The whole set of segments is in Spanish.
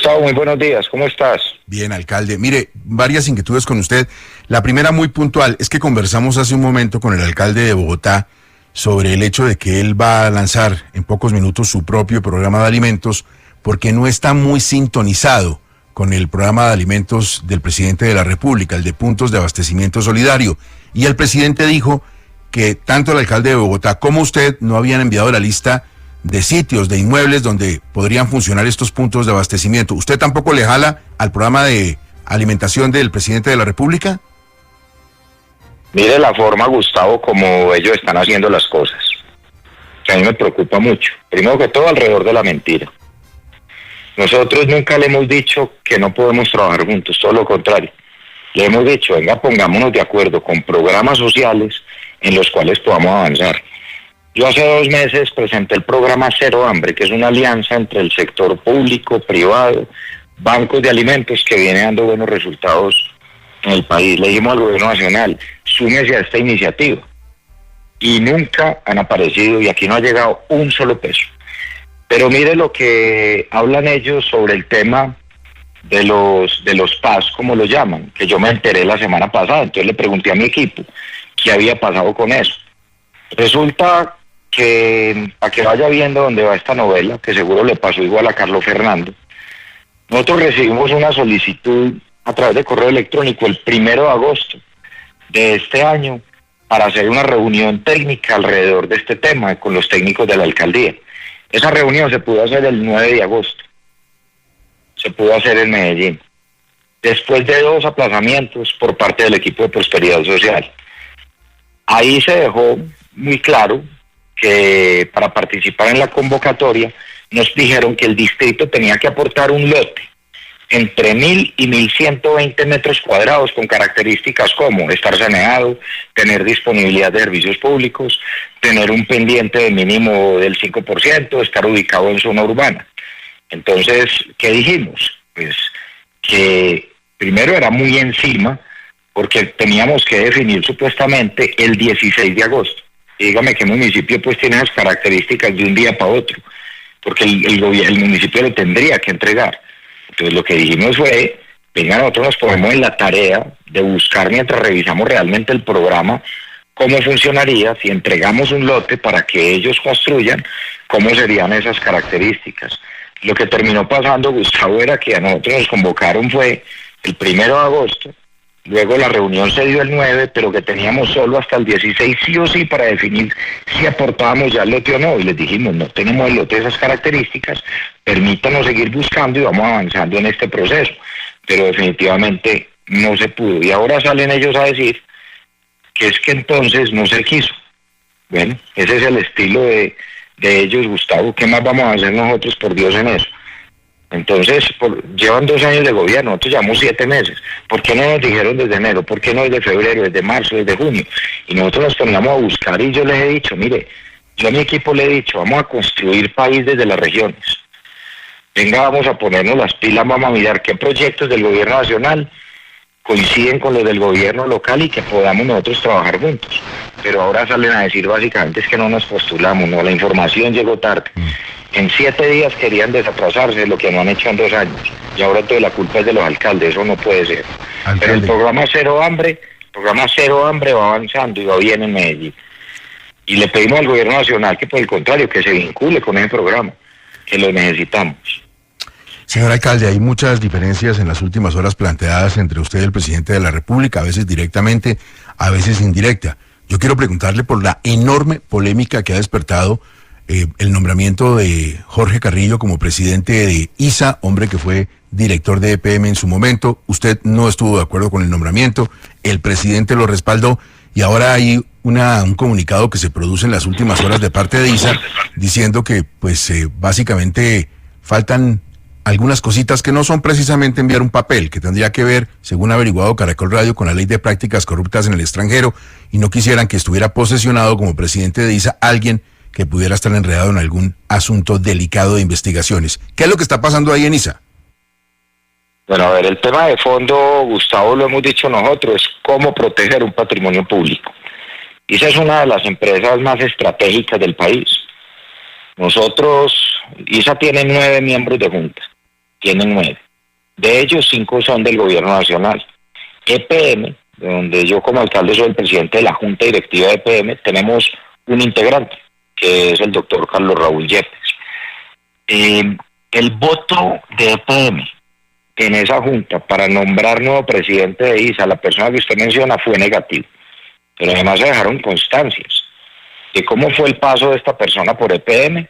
Gustavo, muy buenos días, ¿cómo estás? Bien, alcalde. Mire, varias inquietudes con usted. La primera, muy puntual, es que conversamos hace un momento con el alcalde de Bogotá sobre el hecho de que él va a lanzar en pocos minutos su propio programa de alimentos porque no está muy sintonizado con el programa de alimentos del presidente de la República, el de puntos de abastecimiento solidario. Y el presidente dijo que tanto el alcalde de Bogotá como usted no habían enviado la lista de sitios, de inmuebles donde podrían funcionar estos puntos de abastecimiento. ¿Usted tampoco le jala al programa de alimentación del presidente de la República? Mire la forma, Gustavo, como ellos están haciendo las cosas, que a mí me preocupa mucho. Primero que todo, alrededor de la mentira. Nosotros nunca le hemos dicho que no podemos trabajar juntos, todo lo contrario. Le hemos dicho, venga, pongámonos de acuerdo con programas sociales en los cuales podamos avanzar. Yo hace 2 meses presenté el programa Cero Hambre, que es una alianza entre el sector público, privado, bancos de alimentos que viene dando buenos resultados en el país. Le dijimos al gobierno nacional, súmese a esta iniciativa. Y nunca han aparecido y aquí no ha llegado un solo peso. Pero mire lo que hablan ellos sobre el tema de los PAS, como lo llaman, que yo me enteré la semana pasada. Entonces le pregunté a mi equipo qué había pasado con eso. Resulta que, para que vaya viendo dónde va esta novela, que seguro le pasó igual a Carlos Fernando, nosotros recibimos una solicitud a través de correo electrónico el 1 de agosto de este año para hacer una reunión técnica alrededor de este tema con los técnicos de la alcaldía. Esa reunión se pudo hacer el 9 de agosto, se pudo hacer en Medellín, después de 2 aplazamientos por parte del equipo de Prosperidad Social. Ahí se dejó muy claro que para participar en la convocatoria nos dijeron que el distrito tenía que aportar un lote entre 1.000 y 1.120 metros cuadrados con características como estar saneado, tener disponibilidad de servicios públicos, tener un pendiente de mínimo del 5%, estar ubicado en zona urbana. Entonces, ¿qué dijimos? Pues que primero era muy encima porque teníamos que definir supuestamente el 16 de agosto. Y dígame qué municipio pues tiene las características de un día para otro, porque el municipio le tendría que entregar. Entonces lo que dijimos fue, venga, nosotros nos ponemos en la tarea de buscar mientras revisamos realmente el programa, cómo funcionaría si entregamos un lote para que ellos construyan, cómo serían esas características. Lo que terminó pasando, Gustavo, era que a nosotros nos convocaron fue el 1 de agosto, luego la reunión se dio el 9, pero que teníamos solo hasta el 16 sí o sí para definir si aportábamos ya el lote o no. Y les dijimos, no tenemos el lote de esas características, permítanos seguir buscando y vamos avanzando en este proceso. Pero definitivamente no se pudo. Y ahora salen ellos a decir que es que entonces no se quiso. Bueno, ese es el estilo de ellos, Gustavo. ¿Qué más vamos a hacer nosotros, por Dios, en eso? Entonces, llevan 2 años de gobierno, nosotros llevamos 7 meses. ¿Por qué no nos dijeron desde enero? ¿Por qué no desde febrero, desde marzo, desde junio? Y nosotros nos ponemos a buscar y yo les he dicho, mire, yo a mi equipo le he dicho, vamos a construir país desde las regiones. Venga, vamos a ponernos las pilas, vamos a mirar qué proyectos del gobierno nacional coinciden con los del gobierno local y que podamos nosotros trabajar juntos. Pero ahora salen a decir básicamente es que no nos postulamos, no, la información llegó tarde. En 7 días querían desatrasarse, lo que no han hecho en 2 años. Y ahora toda la culpa es de los alcaldes, eso no puede ser. Alcalde. Pero el programa Cero Hambre va avanzando y va bien en Medellín. Y le pedimos al gobierno nacional que por el contrario, que se vincule con ese programa, que lo necesitamos. Señor alcalde, hay muchas diferencias en las últimas horas planteadas entre usted y el presidente de la República, a veces directamente, a veces indirecta. Yo quiero preguntarle por la enorme polémica que ha despertado el nombramiento de Jorge Carrillo como presidente de ISA, hombre que fue director de EPM en su momento. Usted no estuvo de acuerdo con el nombramiento, el presidente lo respaldó y ahora hay un comunicado que se produce en las últimas horas de parte de ISA diciendo que pues básicamente faltan algunas cositas que no son precisamente enviar un papel, que tendría que ver, según ha averiguado Caracol Radio, con la ley de prácticas corruptas en el extranjero y no quisieran que estuviera posesionado como presidente de ISA alguien que pudiera estar enredado en algún asunto delicado de investigaciones. ¿Qué es lo que está pasando ahí en ISA? Bueno, a ver, el tema de fondo, Gustavo, lo hemos dicho nosotros, es cómo proteger un patrimonio público. ISA es una de las empresas más estratégicas del país. ISA tiene 9 miembros de junta. tienen 9. De ellos 5 son del gobierno nacional. EPM, donde yo como alcalde soy el presidente de la junta directiva de EPM, tenemos un integrante, que es el doctor Carlos Raúl Yepes. El voto de EPM en esa junta para nombrar nuevo presidente de ISA, la persona que usted menciona, fue negativo. Pero además se dejaron constancias de cómo fue el paso de esta persona por EPM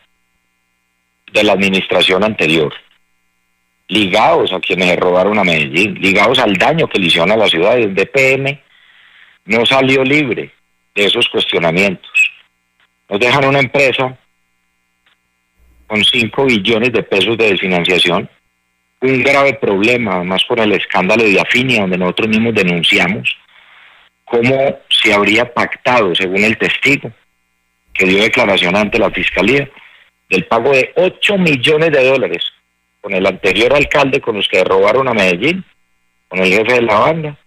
de la administración anterior, ligados a quienes se robaron a Medellín, ligados al daño que le hicieron a la ciudad. Desde EPM no salió libre de esos cuestionamientos. Nos dejan una empresa con 5 billones de pesos de desfinanciación, un grave problema, además por el escándalo de Afinia, donde nosotros mismos denunciamos cómo se habría pactado, según el testigo que dio declaración ante la Fiscalía, del pago de $8 millones con el anterior alcalde, con los que robaron a Medellín, con el jefe de la banda,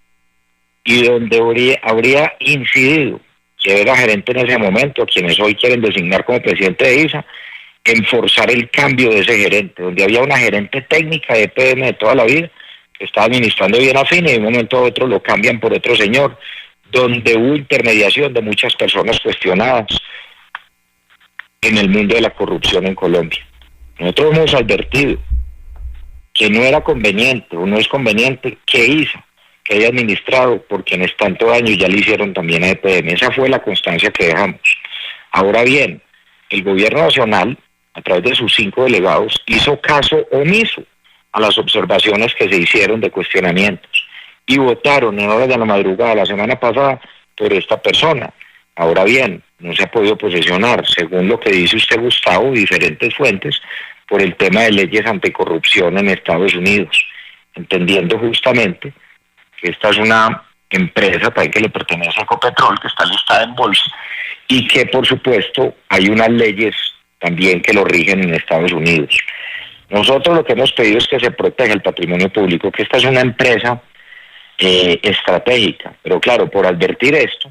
y donde habría incidido, que era gerente en ese momento, quienes hoy quieren designar como presidente de ISA, en forzar el cambio de ese gerente, donde había una gerente técnica de EPM de toda la vida, que estaba administrando bien a Fina, y de un momento a otro lo cambian por otro señor, donde hubo intermediación de muchas personas cuestionadas en el mundo de la corrupción en Colombia. Nosotros hemos advertido que no era conveniente o no es conveniente que ISA, que haya administrado por quienes tanto daño ya le hicieron también a EPM. Esa fue la constancia que dejamos. Ahora bien, el gobierno nacional, a través de sus 5 delegados, hizo caso omiso a las observaciones que se hicieron de cuestionamientos y votaron en horas de la madrugada la semana pasada por esta persona. Ahora bien, no se ha podido posesionar, según lo que dice usted, Gustavo, diferentes fuentes, por el tema de leyes anticorrupción en Estados Unidos, entendiendo justamente que esta es una empresa también que le pertenece a Ecopetrol, que está listada en bolsa, y que por supuesto hay unas leyes también que lo rigen en Estados Unidos. Nosotros lo que hemos pedido es que se proteja el patrimonio público, que esta es una empresa estratégica, pero claro, por advertir esto,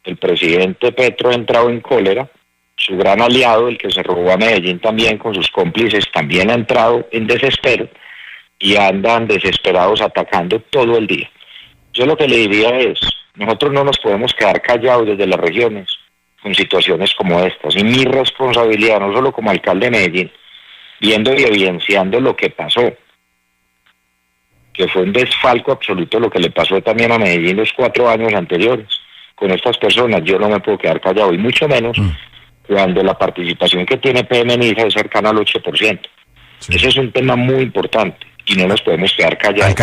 el presidente Petro ha entrado en cólera, su gran aliado, el que se robó a Medellín también con sus cómplices, también ha entrado en desespero y andan desesperados atacando todo el día. Yo lo que le diría es, nosotros no nos podemos quedar callados desde las regiones con situaciones como estas, y mi responsabilidad, no solo como alcalde de Medellín, viendo y evidenciando lo que pasó, que fue un desfalco absoluto lo que le pasó también a Medellín los 4 años anteriores. Con estas personas yo no me puedo quedar callado, y mucho menos cuando la participación que tiene PM en ISA es cercana al 8%. Sí. Ese es un tema muy importante y no nos podemos quedar callados.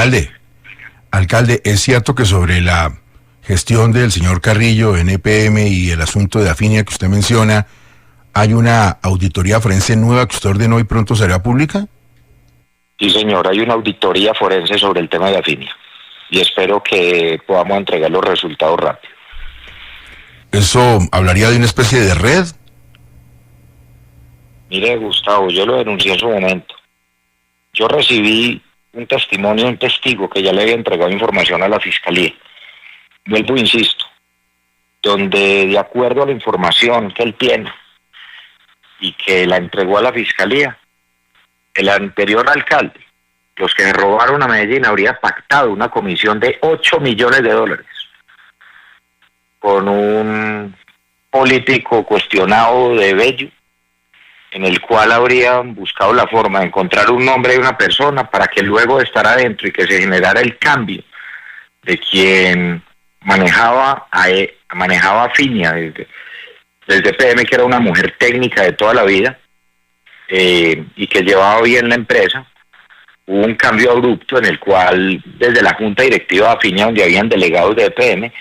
Alcalde, ¿es cierto que sobre la gestión del señor Carrillo en EPM y el asunto de Afinia que usted menciona, hay una auditoría forense nueva que usted ordenó y pronto será pública? Sí, señor, hay una auditoría forense sobre el tema de Afinia y espero que podamos entregar los resultados rápido. ¿Eso hablaría de una especie de red? Mire, Gustavo, yo lo denuncié en su momento. Yo recibí un testimonio de un testigo que ya le había entregado información a la Fiscalía. Vuelvo e insisto, donde de acuerdo a la información que él tiene y que la entregó a la Fiscalía, el anterior alcalde, los que robaron a Medellín, habría pactado una comisión de $8 millones con un político cuestionado de Bello, en el cual habrían buscado la forma de encontrar un nombre de una persona para que luego de estar adentro y que se generara el cambio de quien manejaba Afinia desde PM, que era una mujer técnica de toda la vida y que llevaba bien la empresa. Hubo un cambio abrupto en el cual desde la junta directiva de Afinia, donde habían delegados de EPM,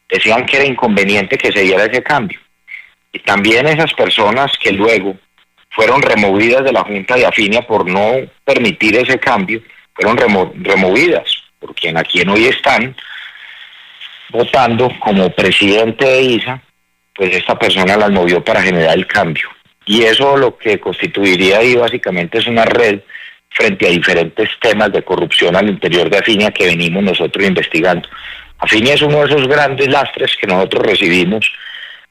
decían que era inconveniente que se diera ese cambio. Y también esas personas que luego fueron removidas de la junta de Afinia por no permitir ese cambio, fueron removidas por a quien hoy están votando como presidente de ISA, pues esta persona las movió para generar el cambio. Y eso lo que constituiría ahí básicamente es una red frente a diferentes temas de corrupción al interior de Afinia que venimos nosotros investigando. Afinia es uno de esos grandes lastres que nosotros recibimos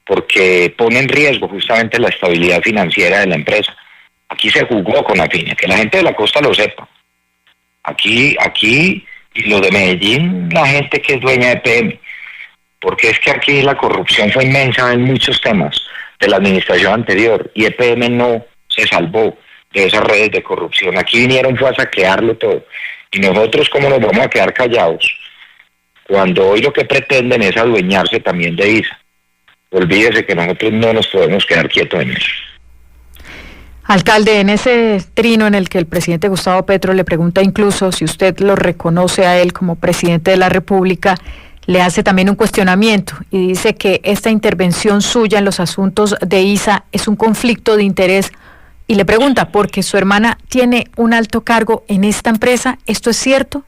porque pone en riesgo justamente la estabilidad financiera de la empresa. Aquí se jugó con Afinia, que la gente de la costa lo sepa. Aquí, y lo de Medellín, la gente que es dueña de EPM, porque es que aquí la corrupción fue inmensa en muchos temas de la administración anterior, y EPM no se salvó de esas redes de corrupción. Aquí vinieron fue a saquearlo todo, y nosotros cómo nos vamos a quedar callados cuando hoy lo que pretenden es adueñarse también de ISA. Olvídese que nosotros no nos podemos quedar quietos en eso. Alcalde, en ese trino en el que el presidente Gustavo Petro le pregunta incluso si usted lo reconoce a él como presidente de la República, le hace también un cuestionamiento y dice que esta intervención suya en los asuntos de ISA es un conflicto de interés y le pregunta, ¿porque su hermana tiene un alto cargo en esta empresa? ¿Esto es cierto?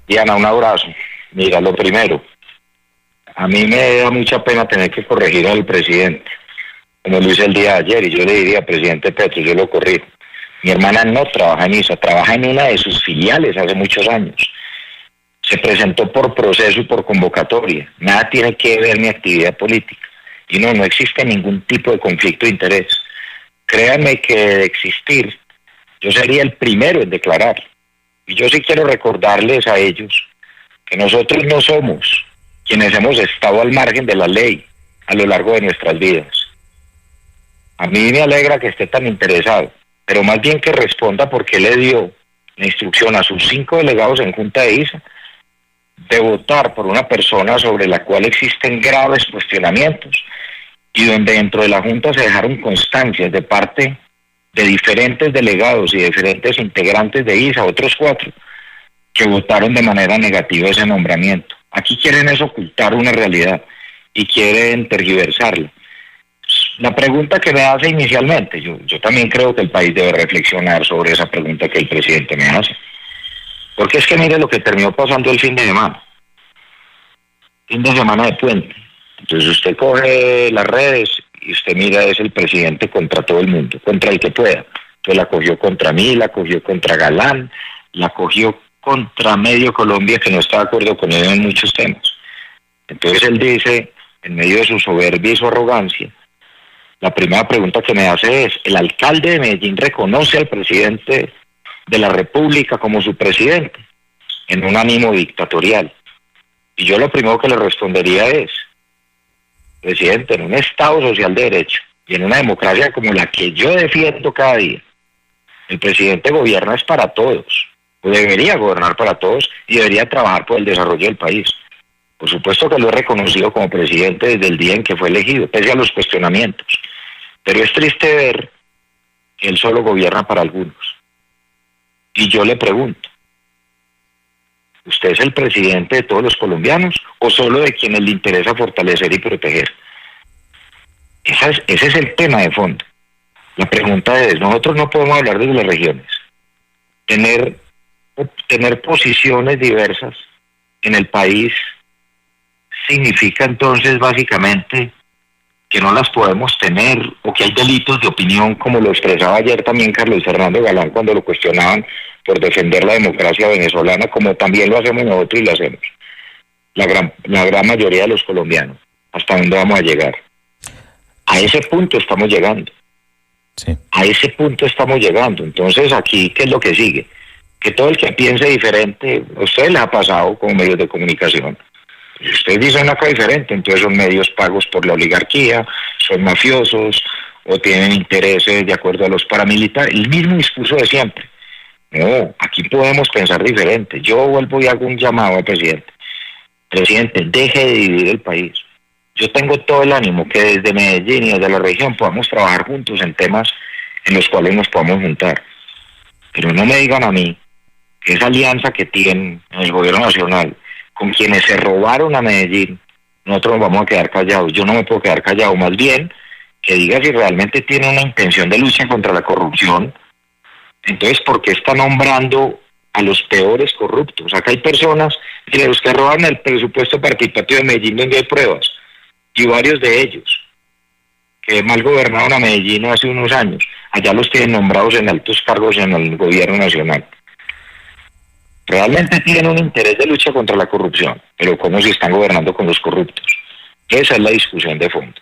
Diana, un abrazo. Mira, lo primero, a mí me da mucha pena tener que corregir al presidente, como lo hice el día de ayer, y yo le diría, presidente Petro, yo lo corrijo. Mi hermana no trabaja en ISA, trabaja en una de sus filiales hace muchos años. Se presentó por proceso y por convocatoria. Nada tiene que ver mi actividad política. Y no existe ningún tipo de conflicto de interés. Créanme que de existir, yo sería el primero en declarar. Y yo sí quiero recordarles a ellos que nosotros no somos quienes hemos estado al margen de la ley a lo largo de nuestras vidas. A mí me alegra que esté tan interesado, pero más bien que responda por qué le dio la instrucción a sus 5 delegados en Junta de ISA de votar por una persona sobre la cual existen graves cuestionamientos y donde dentro de la Junta se dejaron constancias de parte de diferentes delegados y diferentes integrantes de ISA, otros 4, que votaron de manera negativa ese nombramiento. Aquí quieren es ocultar una realidad y quieren tergiversarla. La pregunta que me hace inicialmente, yo también creo que el país debe reflexionar sobre esa pregunta que el presidente me hace. Porque es que mire lo que terminó pasando el fin de semana. Fin de semana de puente. Entonces usted coge las redes y usted mira, es el presidente contra todo el mundo, contra el que pueda. Entonces la cogió contra mí, la cogió contra Galán, la cogió contra medio Colombia que no está de acuerdo con él en muchos temas. Entonces él dice, en medio de su soberbia y su arrogancia, la primera pregunta que me hace es, ¿el alcalde de Medellín reconoce al presidente de la República como su presidente? En un ánimo dictatorial. Y yo lo primero que le respondería es, presidente, en un Estado social de derecho y en una democracia como la que yo defiendo cada día, el presidente gobierna es para todos, o debería gobernar para todos y debería trabajar por el desarrollo del país. Por supuesto que lo he reconocido como presidente desde el día en que fue elegido, pese a los cuestionamientos. Pero es triste ver que él solo gobierna para algunos. Y yo le pregunto, ¿usted es el presidente de todos los colombianos o solo de quienes le interesa fortalecer y proteger? Ese es el tema de fondo. La pregunta es, nosotros no podemos hablar desde las regiones. Tener posiciones diversas en el país significa entonces básicamente que no las podemos tener o que hay delitos de opinión, como lo expresaba ayer también Carlos Fernando Galán cuando lo cuestionaban por defender la democracia venezolana, como también lo hacemos nosotros y lo hacemos la gran mayoría de los colombianos. ¿Hasta dónde vamos a llegar? A ese punto estamos llegando. Sí. A ese punto estamos llegando. Entonces aquí, ¿qué es lo que sigue? Que todo el que piense diferente, a ustedes les ha pasado como medios de comunicación. Si ustedes dicen una cosa diferente, entonces son medios pagos por la oligarquía, son mafiosos o tienen intereses de acuerdo a los paramilitares. El mismo discurso de siempre. No, aquí podemos pensar diferente. Yo vuelvo y hago un llamado al presidente. Presidente, deje de dividir el país. Yo tengo todo el ánimo que desde Medellín y desde la región podamos trabajar juntos en temas en los cuales nos podamos juntar. Pero no me digan a mí que esa alianza que tienen en el gobierno nacional con quienes se robaron a Medellín, nosotros nos vamos a quedar callados. Yo no me puedo quedar callado. Más bien, que diga si realmente tiene una intención de lucha contra la corrupción. Entonces, ¿por qué está nombrando a los peores corruptos? Acá hay personas que los que roban el presupuesto participativo de Medellín donde hay pruebas, y varios de ellos que mal gobernaron a Medellín hace unos años, allá los tienen nombrados en altos cargos en el gobierno nacional. Realmente tienen un interés de lucha contra la corrupción, pero ¿cómo se están gobernando con los corruptos? Esa es la discusión de fondo.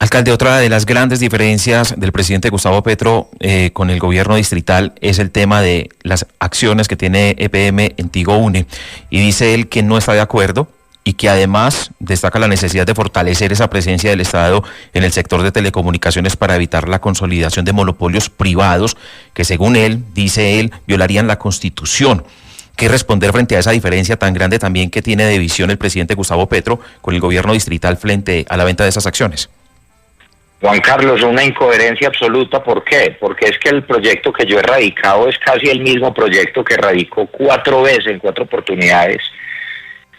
Alcalde, otra de las grandes diferencias del presidente Gustavo Petro con el gobierno distrital es el tema de las acciones que tiene EPM en Tigo Une, y dice él que no está de acuerdo y que además destaca la necesidad de fortalecer esa presencia del Estado en el sector de telecomunicaciones para evitar la consolidación de monopolios privados que, según él, dice él, violarían la Constitución. ¿Qué responder frente a esa diferencia tan grande también que tiene de visión el presidente Gustavo Petro con el gobierno distrital frente a la venta de esas acciones? Juan Carlos, una incoherencia absoluta. ¿Por qué? Porque es que el proyecto que yo he radicado es casi el mismo proyecto que radicó 4 veces, en 4 oportunidades,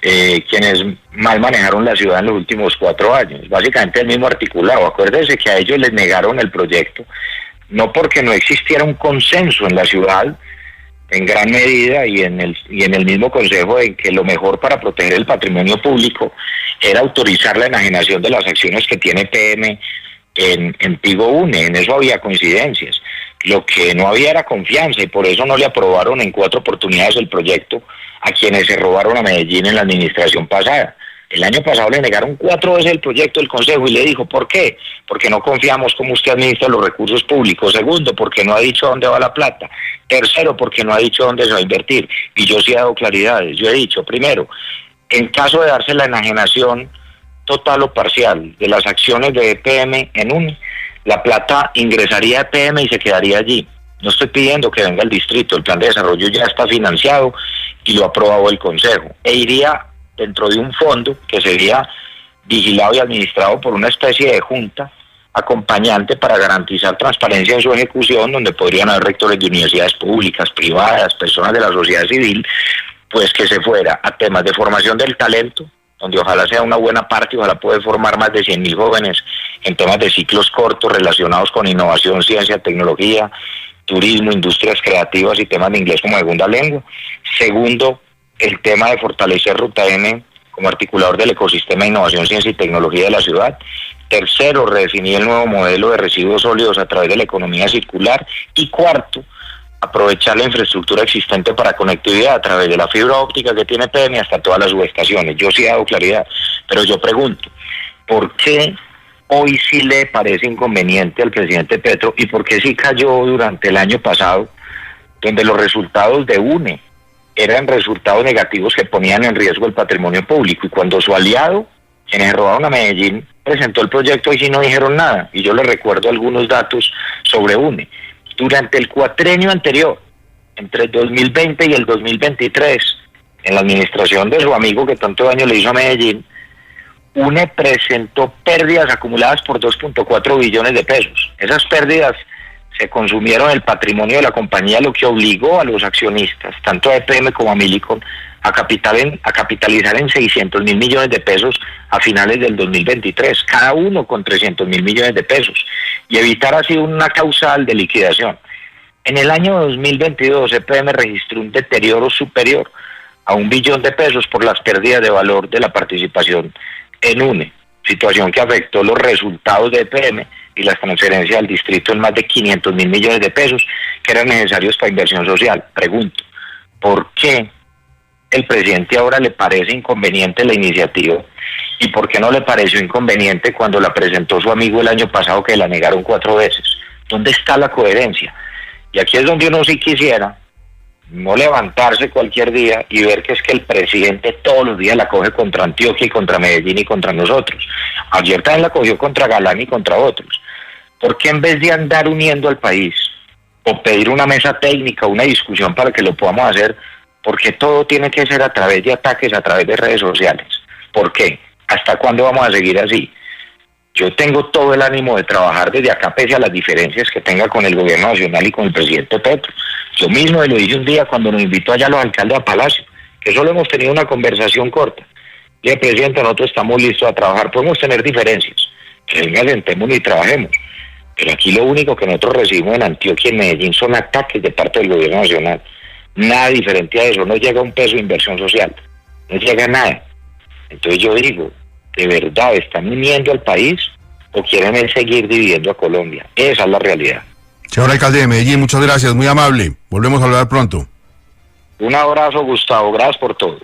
quienes mal manejaron la ciudad en los últimos 4 años. Básicamente el mismo articulado. Acuérdense que a ellos les negaron el proyecto, no porque no existiera un consenso en la ciudad, en gran medida, y en el mismo consejo, en que lo mejor para proteger el patrimonio público era autorizar la enajenación de las acciones que tiene PM en Tigo Une. En eso había coincidencias. Lo que no había era confianza, y por eso no le aprobaron en 4 oportunidades el proyecto a quienes se robaron a Medellín en la administración pasada. El año pasado le negaron 4 veces el proyecto del Consejo y le dijo, ¿por qué? Porque no confiamos cómo usted administra los recursos públicos. Segundo, porque no ha dicho dónde va la plata. Tercero, porque no ha dicho dónde se va a invertir. Y yo sí he dado claridades. Yo he dicho, primero, en caso de darse la enajenación total o parcial de las acciones de EPM en UNE, la plata ingresaría a EPM y se quedaría allí. No estoy pidiendo que venga el distrito, el plan de desarrollo ya está financiado y lo ha aprobado el Consejo. E iría dentro de un fondo que sería vigilado y administrado por una especie de junta acompañante para garantizar transparencia en su ejecución, donde podrían haber rectores de universidades públicas, privadas, personas de la sociedad civil, pues que se fuera a temas de formación del talento, donde ojalá sea una buena parte, ojalá puede formar más de 100.000 jóvenes en temas de ciclos cortos relacionados con innovación, ciencia, tecnología, turismo, industrias creativas y temas de inglés como segunda lengua. Segundo, el tema de fortalecer Ruta N como articulador del ecosistema de innovación, ciencia y tecnología de la ciudad. Tercero, redefinir el nuevo modelo de residuos sólidos a través de la economía circular. Y cuarto, aprovechar la infraestructura existente para conectividad a través de la fibra óptica que tiene PM hasta todas las subestaciones. Yo sí he dado claridad, pero yo pregunto, ¿por qué hoy sí le parece inconveniente al presidente Petro y por qué sí cayó durante el año pasado, donde los resultados de UNE eran resultados negativos que ponían en riesgo el patrimonio público, y cuando su aliado, quienes robaron a Medellín, presentó el proyecto y sí no dijeron nada? Y yo les recuerdo algunos datos sobre UNE. Durante el cuatrenio anterior, entre el 2020 y el 2023, en la administración de su amigo que tanto daño le hizo a Medellín, UNE presentó pérdidas acumuladas por 2.4 billones de pesos. Esas pérdidas se consumieron el patrimonio de la compañía, lo que obligó a los accionistas, tanto a EPM como a Millicom, a capitalizar en 600.000 millones de pesos a finales del 2023, cada uno con 300.000 millones de pesos, y evitar así una causal de liquidación. En el año 2022, EPM registró un deterioro superior a 1 billón de pesos por las pérdidas de valor de la participación en UNE, situación que afectó los resultados de EPM y las transferencias al distrito en más de 500.000 millones de pesos que eran necesarios para inversión social. Pregunto, ¿por qué el presidente ahora le parece inconveniente la iniciativa? ¿Y por qué no le pareció inconveniente cuando la presentó su amigo el año pasado, que la negaron 4 veces? ¿Dónde está la coherencia? Y aquí es donde uno sí quisiera no levantarse cualquier día y ver que es que el presidente todos los días la coge contra Antioquia y contra Medellín y contra nosotros. Ayer también la cogió contra Galán y contra otros. ¿Por qué en vez de andar uniendo al país o pedir una mesa técnica, una discusión para que lo podamos hacer, por qué todo tiene que ser a través de ataques, a través de redes sociales? ¿Por qué? ¿Hasta cuándo vamos a seguir así? Yo tengo todo el ánimo de trabajar desde acá, pese a las diferencias que tenga con el gobierno nacional y con el presidente Petro. Yo mismo lo dije un día cuando nos invitó allá a los alcaldes a Palacio, que solo hemos tenido una conversación corta. Le dije, presidente, nosotros estamos listos a trabajar, podemos tener diferencias, pero venga, sentémonos y trabajemos. Pero aquí lo único que nosotros recibimos en Antioquia y en Medellín son ataques de parte del gobierno nacional. Nada diferente a eso, no llega un peso de inversión social, no llega nada. Entonces yo digo, ¿de verdad están uniendo al país o quieren seguir dividiendo a Colombia? Esa es la realidad. Señor alcalde de Medellín, muchas gracias, muy amable. Volvemos a hablar pronto. Un abrazo, Gustavo, gracias por todo.